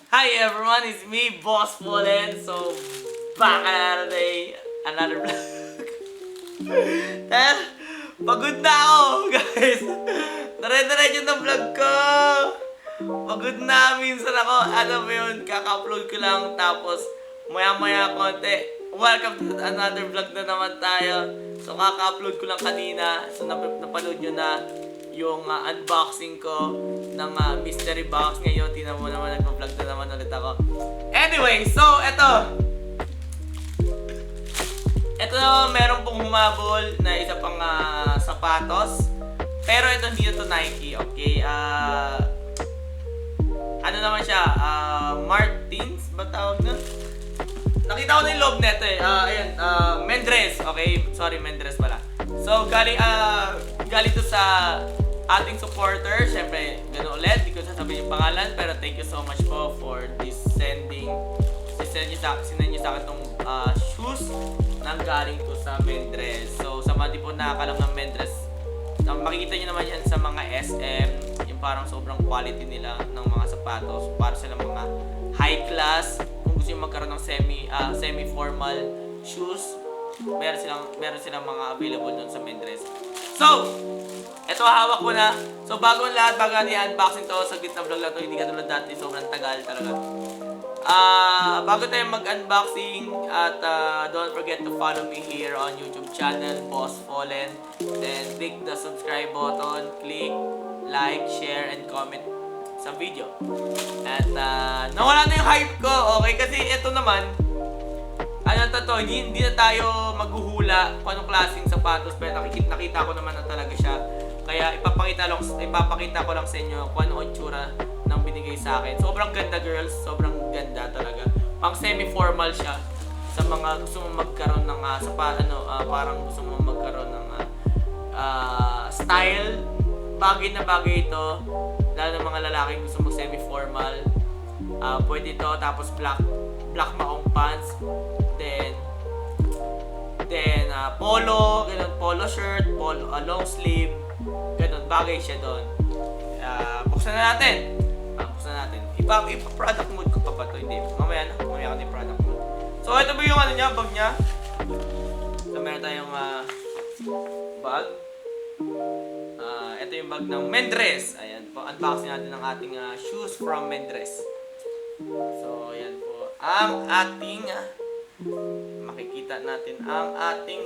Hi everyone, it's me, Boss Fallen. So, back another day, another vlog. Eh, pagod na ako, guys. Nare-diretso na vlog ko. Pagod na, minsan ako, ano ba yun, kaka-upload ko lang, tapos maya-maya konti. Welcome to another vlog na naman tayo. So, kaka-upload ko lang kanina. So, napanood nyo na yung unboxing ko ng mystery box. Ngayon, tinan mo naman, nag-vlog na naman ulit ako. Anyway, so, eto naman, meron pong humabol na isa pang sapatos. Pero ito hindi na to Nike, okay? Ano naman siya? Martins ba tawag na? Nakita ko na yung loob neto eh. Ayan, Mendres, okay? Sorry, Mendres pala. So, galing to sa ating supporter. Siyempre, gano'n ulit. Hindi ko sasabihin yung pangalan. Pero thank you so much po for this sending. Sinend nyo sa akin itong shoes nang galing to sa Mendres. So, sa mga di po nakakalam ng Mendres, makikita nyo naman yan sa mga SM. Yung parang sobrang quality nila ng mga sapatos. Para silang mga high class. Kung gusto nyo magkaroon ng semi-formal shoes, meron silang mga available doon sa Mendres. So, eto hawak ko na. So, bago ang lahat, bago natin i-unboxing to, sa gitna vlog lang to, hindi katulad dati, sobrang tagal talaga. Bago tayo mag-unboxing, at don't forget to follow me here on YouTube channel, Boss Fallen. Then, click the subscribe button, click, like, share, and comment sa video. At nawala na yung hype ko, okay? Kasi ito naman, hindi na tayo maghuhula kung anong klaseng sapatos, pero nakita ko naman na talaga siya. Kaya ipapakita ko lang sa inyo kung ano ang itsura ng binigay sa akin. Sobrang ganda, girls. Sobrang ganda talaga. Pang semi-formal siya sa mga gusto mo magkaroon ng parang gusto mo magkaroon ng style. Bagay na bagay ito. Lalo ng mga lalaki gusto mo semi-formal. Pwede ito. Tapos black maong pants. Then polo, ganun, polo shirt, long sleeve, ganun, bagay siya doon. Buksan na natin. Ipa-product mode ko pa ba ito? Hindi, mamaya ko na yung product mode. So, ito ba yung bag niya? So, meron tayong bag. Ito yung bag ng Mendres. Ayan po, unboxing natin ng ating shoes from Mendres. So, ayan po, ang ating makikita natin ang ating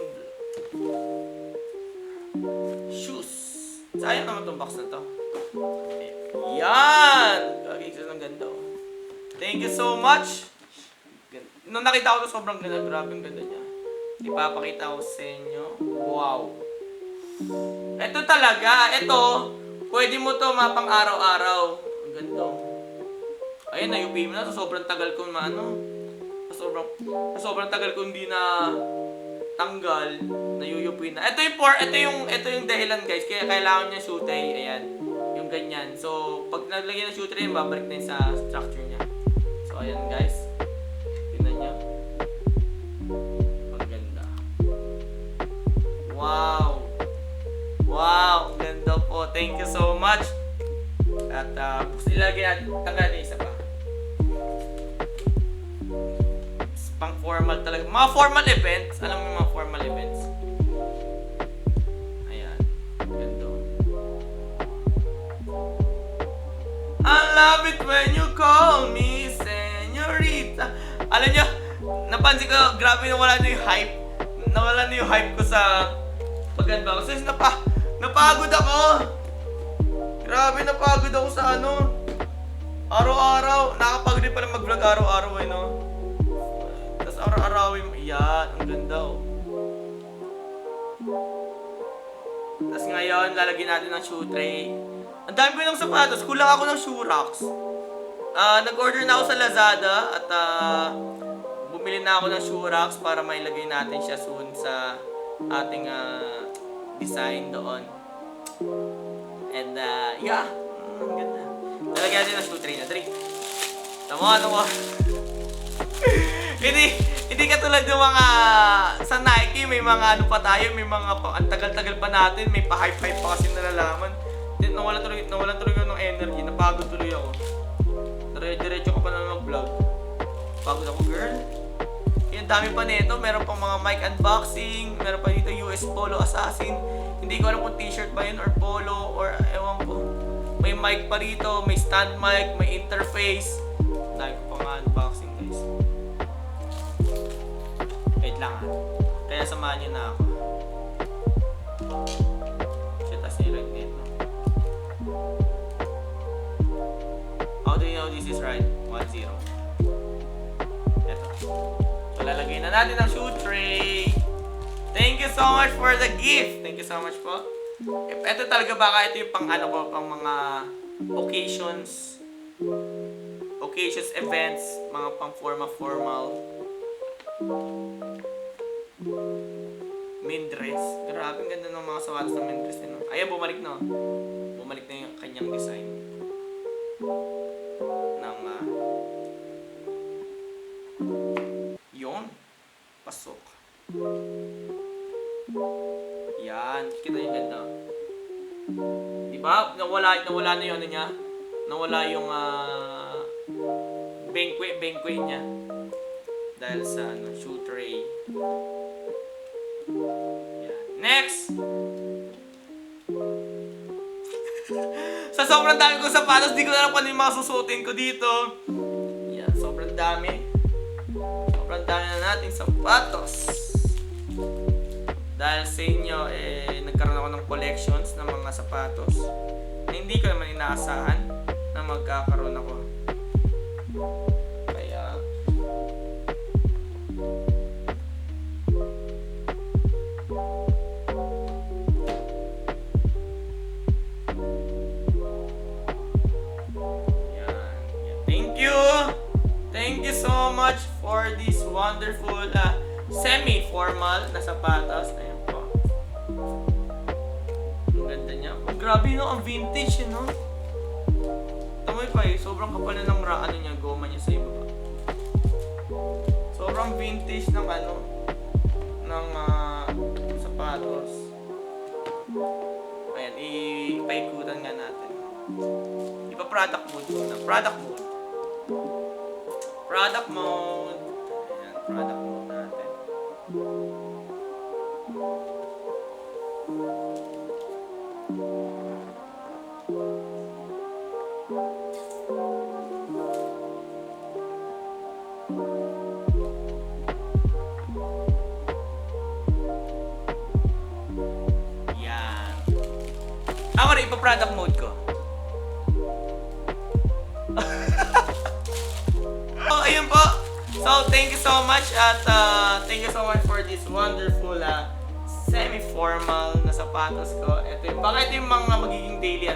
shoes. Sayang naman itong box na to. Yan! Kagigisa ng ganda. Thank you so much. Nung nakita ko ito, sobrang ganda. Grabe ang ganda niya. Ipapakita ko sa inyo. Wow! Ito talaga. Ito, pwede mo to mapang araw-araw. Ang ganda. Ayun, na-UP mo na. Sobrang tagal ko sobrang tagal ko hindi na tanggal, nayuyupi na. Ito yung dahilan, guys. Kaya kailangan niya shoe tray. Ayan, yung ganyan. So, pag naglagay ng shoe tray, babalik na yun sa structure niya. So, ayan, guys. Tingnan niyo. Ang ganda. Wow! Wow! Ang ganda po. Thank you so much. At ilagay natin, tanggalin isa pa. Pang formal talaga. Mga formal events. Alam mo yung mga formal events? Ayan. Ganda. I love it when you call me señorita. Alam nyo, napansin ko, grabe nawala na yung hype. Nawala na yung hype ko sa pag-unbox. Kasi napagod ako. Grabe, napagod ako sa araw-araw. Nakapagod din pala mag-vlog araw-araw eh, no? Araw-arawin mo. Yan, ang ganda Tapos ngayon, lalagyan natin ng shoe tray. Ang dami ko ng sapatos. Kulang ako ng shoe racks. Nag-order na ako sa Lazada at bumili na ako ng shoe racks para mailagay natin siya soon sa ating design doon. And yeah, ang ganda. Lalagyan natin ng shoe tray na. Tama, ko. Hindi katulad ng mga sa Nike, may mga pa tayo, may mga ang tagal-tagal pa natin, may pa-hype-hype pa kasi nalalaman. Nawalan tuloy ako ng energy, napagod tuloy ako. Diretso ka pa na mag-vlog. Pagod ako, girl. Yung dami pa nito. Meron pang mga mic unboxing. Meron pa dito US Polo Assassin. Hindi ko alam kung t-shirt ba yun or polo or ewan ko. May mic pa rito. May stand mic. May interface. Dami ko pang unboxing, guys. Wait lang ha. Kaya samahan nyo na ako. Shit, as right dito. How do you know this is right? 1-0. Eto. So, lalagay na natin ang shoe tray. Thank you so much for the gift. Thank you so much po. Ito talaga baka ito yung pang ano ko, pang mga occasions, events, mga pang formal. Main dress. Grabe, ang ganda ng mga sapatos ng main dress din. Ayan, bumalik na. Bumalik na yung kanyang design. Ng, yun. Pasok. Yan. Kita yung ganda. Diba? Nawala na yung ano niya. Nawala yung, bengkwe niya. Dahil sa, shoe tray. Yan. Next! Sa sobrang dami kong sapatos, di ko na alam kung ano yung mga susuotin ko dito. Yan, sobrang dami. Sobrang dami na nating sapatos. Dahil sa inyo, nagkaroon ako ng collections ng mga sapatos na hindi ko naman inaasahan na magkakaroon ako. Kaya, thank you so much for this wonderful semi-formal na sapatos. Ayan po. Ang ganda niya. Oh, grabe no, ang vintage no. Tamoy pa sobrang kapal na ng ano niya, goma niya sa iba. Sobrang vintage ng ng sapatos. Ayan, ipaikutan nga natin. Ipa-product mode muna. Product mode. Ayan, product mode natin. Yan. Ako rin, ipa-product mode ko. Ayun po. So, thank you so much at thank you so much for this wonderful semi-formal na sapatos ko. Baka ito yung mga magiging daily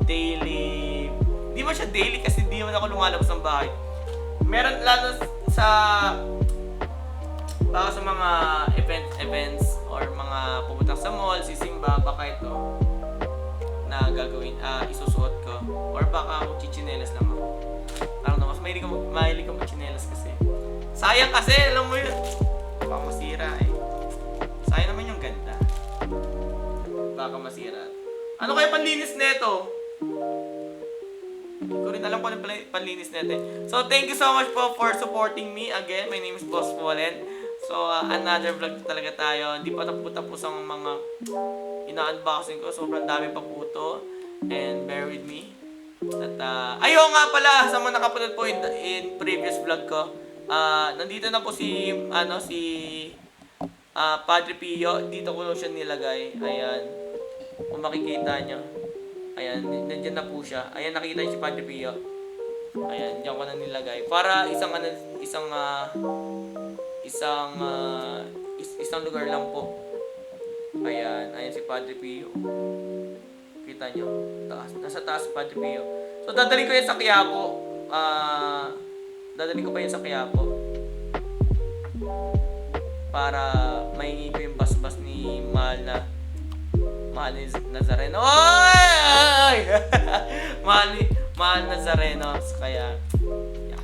daily, di ba siya daily kasi di naman ako lumalabas ng bahay. Meron lalo baka sa mga events or mga pupunta sa mall, sisimba, baka ito na gagawin, isusuot ko. Or baka chichinelas lang ako. Mas mahilig ka mag-chinelas kasi. Sayang kasi, alam mo yun. Baka masira Sayang naman yung ganda. Baka masira. Ano kaya panlinis neto? Hindi ko rin alam kung ano panlinis neto. So, thank you so much po for supporting me. Again, my name is Boss Fallen. So, another vlog talaga tayo. Hindi pa tapos ang mga ina-unboxing ko. Sobrang dami pa po ito. And bear with me. At ayaw nga pala sa mga nakapanood po in previous vlog ko. Nandito na po si Padre Pio. Dito ko siya nilagay. Ayan. Kung makikita nyo. Ayan, nandiyan na po siya. Ayan, nakita niyo si Padre Pio. Ayan, diyan ko na nilagay. Para isang lugar lang po. Ayan, ayan si Padre Pio. Kita nyo, taas. Nasa taas si Padre Pio. So, dadalhin ko yan sa Quiapo. Dadalhin ko pa yan sa Quiapo. Para mahingi ko yung basbas ni Mahal ni Nazareno. Oy! Mahal Nazareno. Kaya, yeah.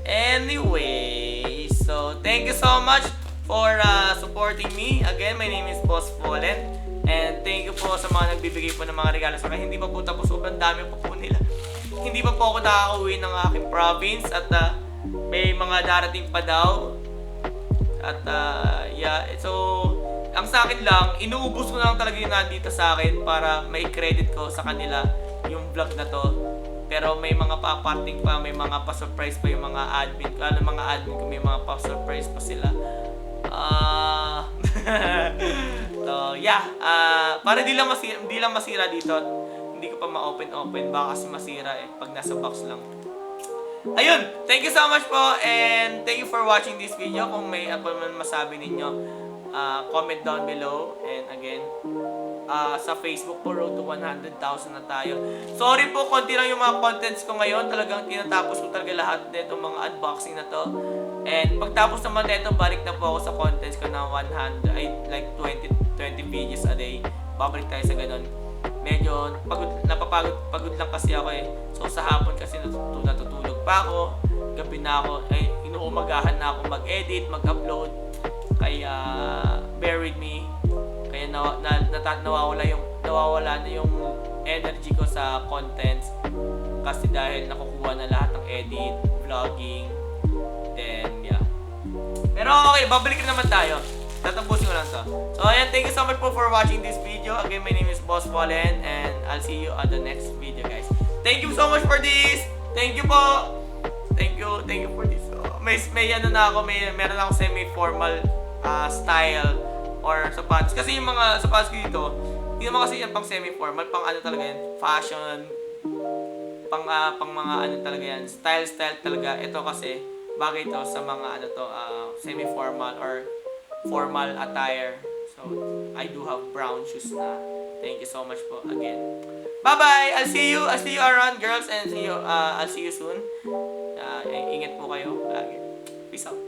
Anyway, so, thank you so much for supporting me. Again, my name is Boss Fallen. And thank you po sa mga nagbibigay po ng mga regalo sa akin. Hindi pa po tapos, sobrang dami pa po nila. hindi pa po ako nakaka-uwi ng aking province at may mga darating pa daw. At yeah, so ang sa akin lang, inuubos ko na lang talaga yung nandito sa akin para may credit ko sa kanila yung vlog na to. Pero may mga paparting pa, may mga pa-surprise pa yung mga admin ko. Lalo mga admin ko, may mga pa-surprise pa sila. So yeah, para di lang masira dito. Hindi ko pa ma-open, baka kasi masira pag nasa box lang. Ayun, thank you so much po and thank you for watching this video. Kung may ako man masabi ninyo, comment down below. And again, sa Facebook po, road to 100,000 na tayo. Sorry po, konti lang yung mga contents ko ngayon. Talagang tinatapos ko talaga lahat nito mga unboxing na to. And pagtapos naman nito, balik na po ako sa contents ko na 100, like 20 videos a day. Babalik tayo sa ganun. Medyo napapagod lang kasi ako So sa hapon kasi natutulog pa ako. Gabi na ako, inuumagahan na ako mag-edit, mag-upload. Kaya bear with me. Kaya nawawala na yung energy ko sa contents. Kasi dahil nakukuha na lahat ng edit, vlogging, then yeah. Pero okay, babalik na naman tayo. Tatapusin ko lang to. So ayan, thank you so much po for watching this video. Again, my name is Boss Fallen and I'll see you on the next video, guys. Thank you so much for this. Thank you po. Thank you for this. May ano na ako, meron akong semi-formal style or sapatos. Kasi yung mga sapatos ko dito, hindi naman kasi yan pang semi-formal, pang ano talaga yan, fashion, pang mga ano talaga yan, style talaga. Ito kasi, bagay ito sa mga ano to, semi-formal or formal attire. So, I do have brown shoes na. Thank you so much po again. Bye-bye! I'll see you around, girls, and I'll see you soon. Ingat po kayo lagi. Peace out.